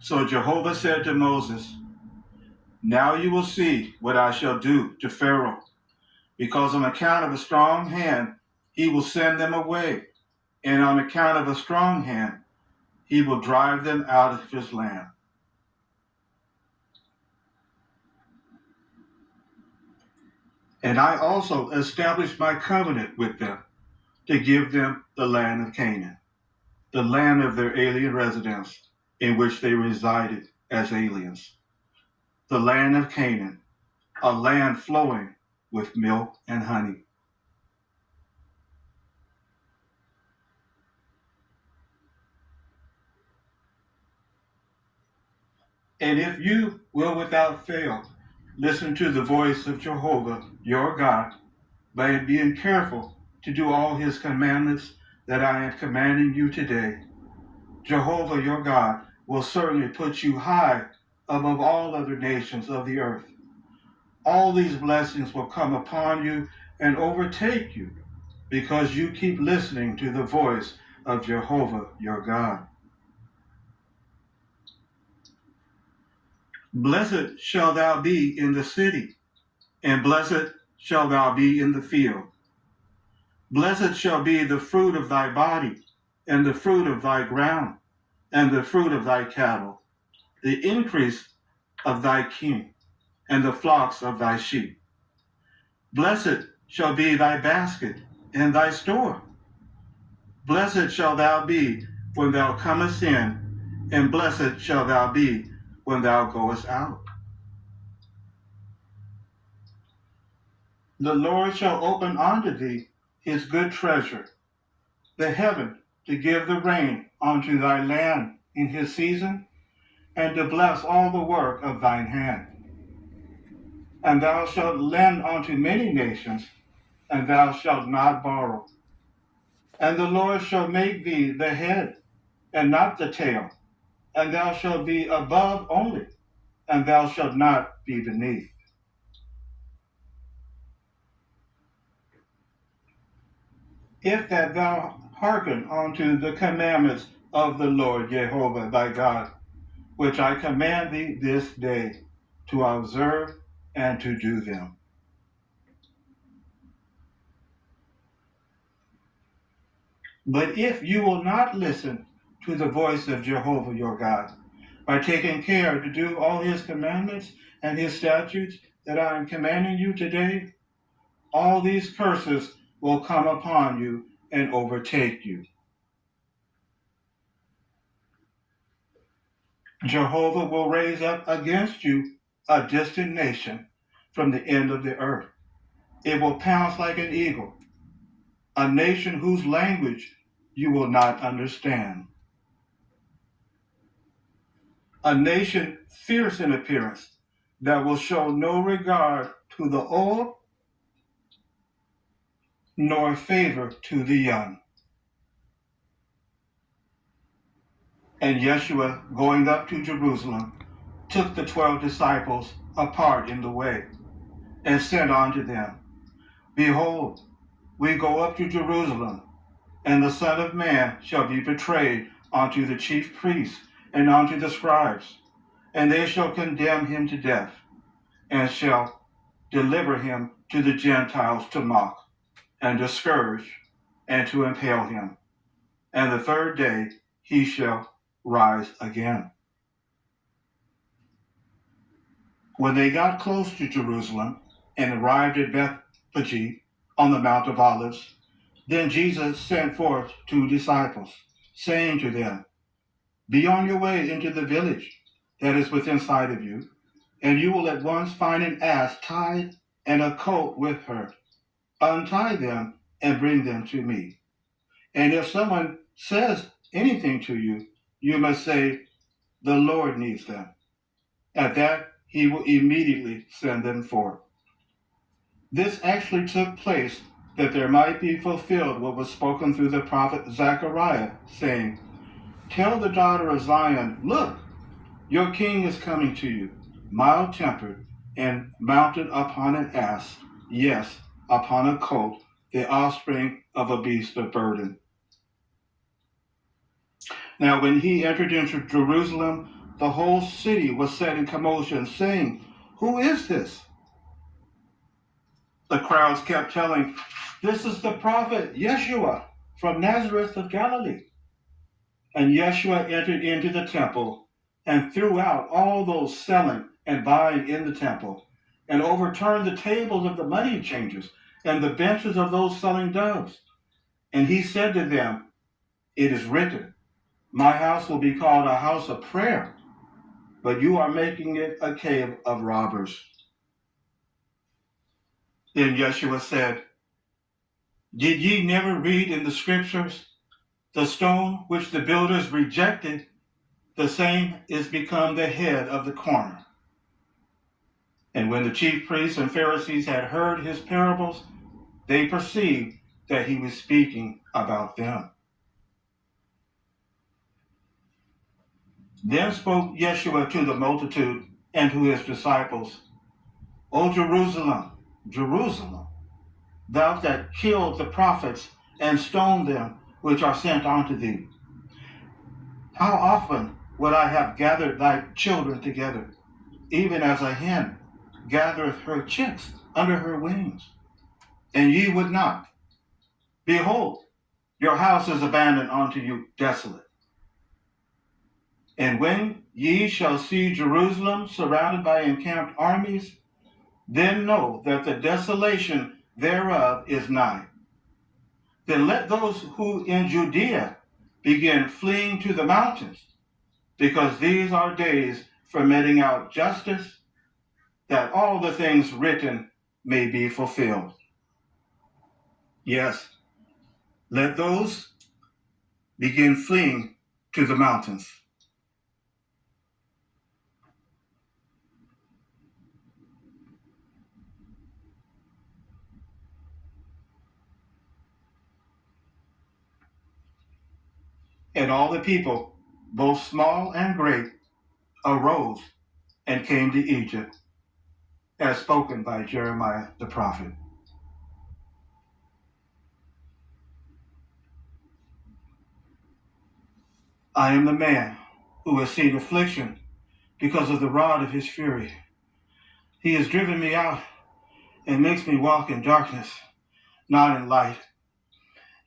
So Jehovah said to Moses, "Now you will see what I shall do to Pharaoh, because on account of a strong hand he will send them away, and on account of a strong hand he will drive them out of his land." And I also established my covenant with them to give them the land of Canaan, the land of their alien residence in which they resided as aliens, the land of Canaan, a land flowing with milk and honey. And if you will without fail listen to the voice of Jehovah your God, by being careful to do all his commandments that I am commanding you today, Jehovah your God will certainly put you high above all other nations of the earth. All these blessings will come upon you and overtake you because you keep listening to the voice of Jehovah your God. Blessed shall thou be in the city, and blessed shall thou be in the field. Blessed shall be the fruit of thy body, and the fruit of thy ground, and the fruit of thy cattle, the increase of thy king, and the flocks of thy sheep. Blessed shall be thy basket and thy store. Blessed shall thou be when thou comest in, and blessed shall thou be when thou goest out. The Lord shall open unto thee his good treasure, the heaven, to give the rain unto thy land in his season, and to bless all the work of thine hand. And thou shalt lend unto many nations, and thou shalt not borrow. And the Lord shall make thee the head, and not the tail, and thou shalt be above only, and thou shalt not be beneath. If that thou hearken unto the commandments of the Lord Jehovah thy God, which I command thee this day, to observe and to do them. But if you will not listen to the voice of Jehovah your God, by taking care to do all his commandments and his statutes that I am commanding you today, all these curses will come upon you and overtake you. Jehovah will raise up against you a distant nation from the end of the earth. It will pounce like an eagle, a nation whose language you will not understand. A nation fierce in appearance that will show no regard to the old nor favor to the young. And Yeshua, going up to Jerusalem, took the 12 disciples apart in the way, and said unto them, Behold, we go up to Jerusalem, and the Son of Man shall be betrayed unto the chief priests and unto the scribes, and they shall condemn him to death, and shall deliver him to the Gentiles to mock, and to scourge, and to impale him. And the third day he shall rise again. When they got close to Jerusalem and arrived at Bethphage on the Mount of Olives, then Jesus sent forth 2 disciples, saying to them, Be on your way into the village that is within sight of you, and you will at once find an ass tied and a colt with her. Untie them and bring them to me. And if someone says anything to you, you must say, The Lord needs them. At that, he will immediately send them forth. This actually took place that there might be fulfilled what was spoken through the prophet Zechariah, saying, Tell the daughter of Zion, Look, your king is coming to you, mild-tempered and mounted upon an ass, yes, upon a colt, the offspring of a beast of burden. Now when he entered into Jerusalem, the whole city was set in commotion, saying, "Who is this?" The crowds kept telling, "This is the prophet Yeshua from Nazareth of Galilee." And Yeshua entered into the temple and threw out all those selling and buying in the temple, and overturned the tables of the money changers and the benches of those selling doves. And he said to them, "It is written, my house will be called a house of prayer, but you are making it a cave of robbers." Then Yeshua said, "Did ye never read in the scriptures, the stone which the builders rejected, the same is become the head of the corner?" And when the chief priests and Pharisees had heard his parables, they perceived that he was speaking about them. Then spoke Yeshua to the multitude and to his disciples, "O Jerusalem, Jerusalem, thou that killed the prophets and stoned them which are sent unto thee, how often would I have gathered thy children together, even as a hen gathereth her chicks under her wings, and ye would not. Behold, your house is abandoned unto you desolate. And when ye shall see Jerusalem surrounded by encamped armies, then know that the desolation thereof is nigh. Then let those who in Judea begin fleeing to the mountains, because these are days for meting out justice, that all the things written may be fulfilled." Yes, let those begin fleeing to the mountains. And all the people, both small and great, arose and came to Egypt, as spoken by Jeremiah the prophet. I am the man who has seen affliction because of the rod of his fury. He has driven me out and makes me walk in darkness, not in light.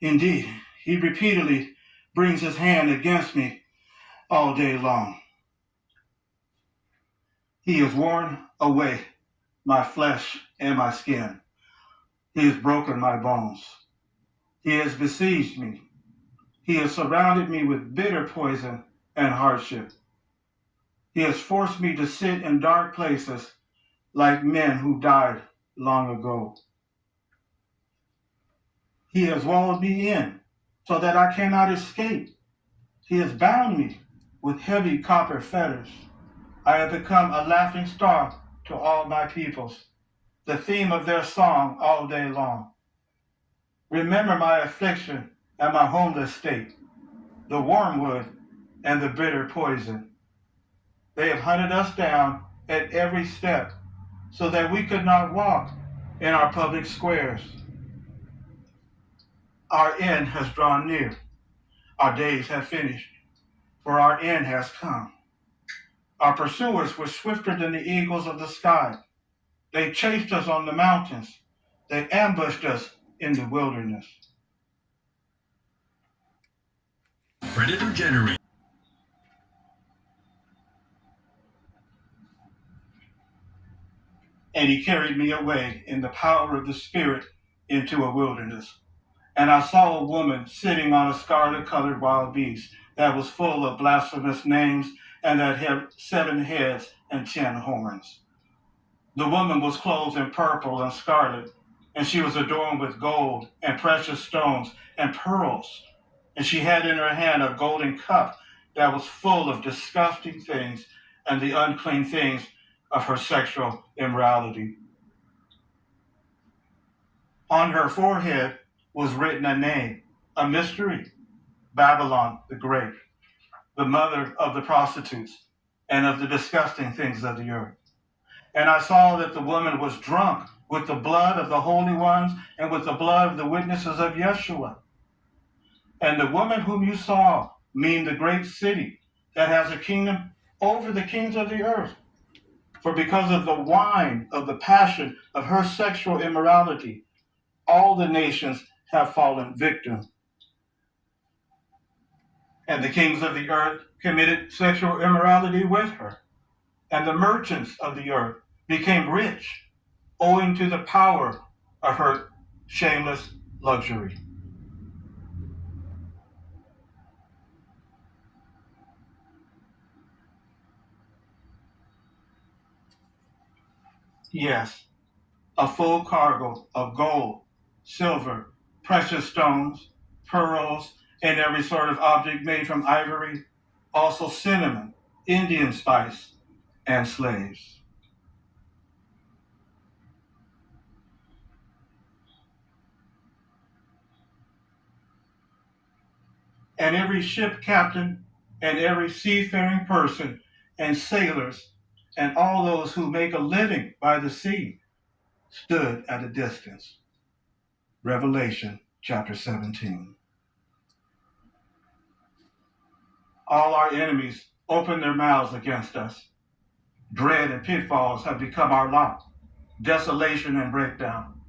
Indeed, he repeatedly brings his hand against me all day long. He has worn away my flesh and my skin. He has broken my bones. He has besieged me. He has surrounded me with bitter poison and hardship. He has forced me to sit in dark places like men who died long ago. He has walled me in so that I cannot escape. He has bound me with heavy copper fetters. I have become a laughing stock to all my peoples, the theme of their song all day long. Remember my affliction and my homeless state, the wormwood and the bitter poison. They have hunted us down at every step so that we could not walk in our public squares. Our end has drawn near. Our days have finished, for our end has come. Our pursuers were swifter than the eagles of the sky. They chased us on the mountains. They ambushed us in the wilderness. Predator generated. And he carried me away in the power of the Spirit into a wilderness. And I saw a woman sitting on a scarlet-colored wild beast that was full of blasphemous names and that had 7 heads and 10 horns. The woman was clothed in purple and scarlet, and she was adorned with gold and precious stones and pearls. And she had in her hand a golden cup that was full of disgusting things and the unclean things of her sexual immorality. On her forehead was written a name, a mystery: Babylon the Great, the mother of the prostitutes and of the disgusting things of the earth. And I saw that the woman was drunk with the blood of the holy ones and with the blood of the witnesses of Yeshua. And the woman whom you saw mean the great city that has a kingdom over the kings of the earth. For because of the wine of the passion of her sexual immorality, all the nations have fallen victim. And the kings of the earth committed sexual immorality with her. And the merchants of the earth became rich, owing to the power of her shameless luxury. Yes, a full cargo of gold, silver, precious stones, pearls, and every sort of object made from ivory, also cinnamon, Indian spice, and slaves. And every ship captain, and every seafaring person, and sailors, and all those who make a living by the sea, stood at a distance. Revelation chapter 17. All our enemies open their mouths against us. Dread and pitfalls have become our lot, desolation and breakdown.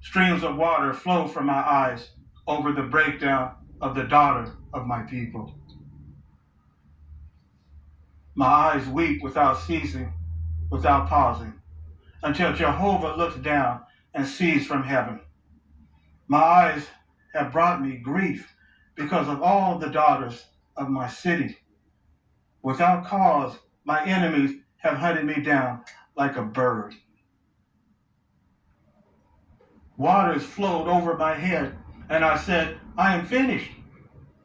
Streams of water flow from my eyes over the breakdown of the daughter of my people. My eyes weep without ceasing, without pausing, until Jehovah looks down and sees from heaven. My eyes have brought me grief because of all the daughters of my city. Without cause, my enemies have hunted me down like a bird. Waters flowed over my head, and I said, I am finished.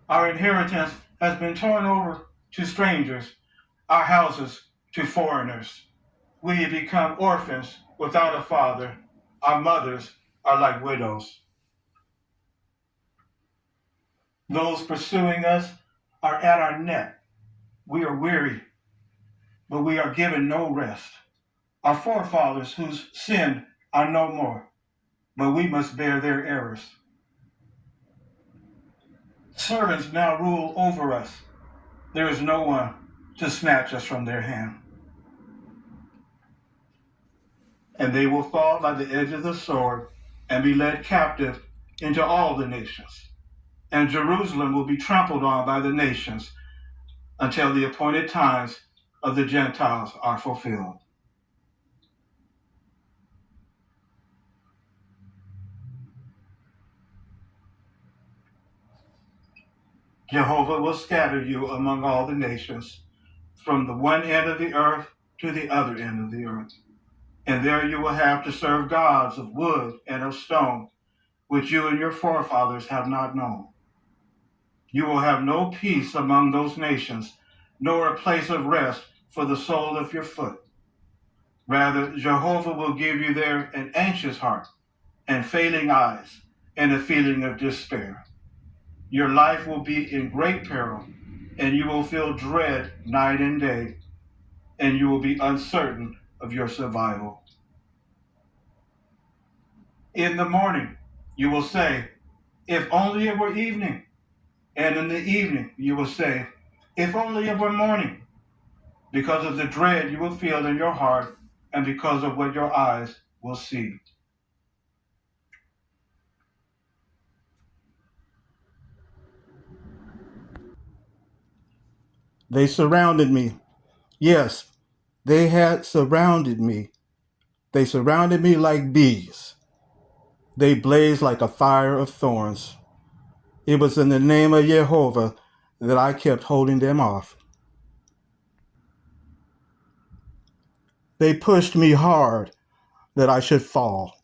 Our inheritance has been torn over to strangers, our houses to foreigners. We have become orphans without a father. Our mothers are like widows. Those pursuing us are at our neck. We are weary, but we are given no rest. Our forefathers whose sin are no more, but we must bear their errors. Servants now rule over us. There is no one to snatch us from their hand. And they will fall by the edge of the sword and be led captive into all the nations. And Jerusalem will be trampled on by the nations until the appointed times of the Gentiles are fulfilled. Jehovah will scatter you among all the nations, from the one end of the earth to the other end of the earth. And there you will have to serve gods of wood and of stone, which you and your forefathers have not known. You will have no peace among those nations, nor a place of rest for the sole of your foot. Rather, Jehovah will give you there an anxious heart, and failing eyes, and a feeling of despair. Your life will be in great peril, and you will feel dread night and day, and you will be uncertain of your survival. In the morning, you will say, if only it were evening. And in the evening, you will say, if only it were morning, because of the dread you will feel in your heart and because of what your eyes will see. They surrounded me. Yes, they had surrounded me. They surrounded me like bees. They blazed like a fire of thorns. It was in the name of Jehovah that I kept holding them off. They pushed me hard that I should fall.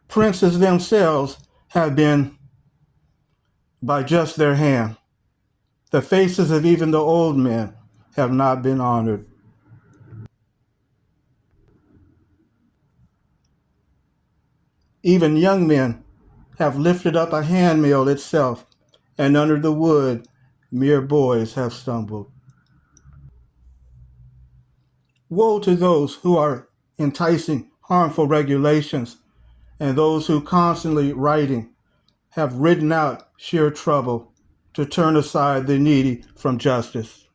Princes themselves have been by just their hand. The faces of even the old men have not been honored. Even young men have lifted up a handmill itself, and under the wood mere boys have stumbled. Woe to those who are enticing harmful regulations, and those who constantly writing have written out sheer trouble to turn aside the needy from justice.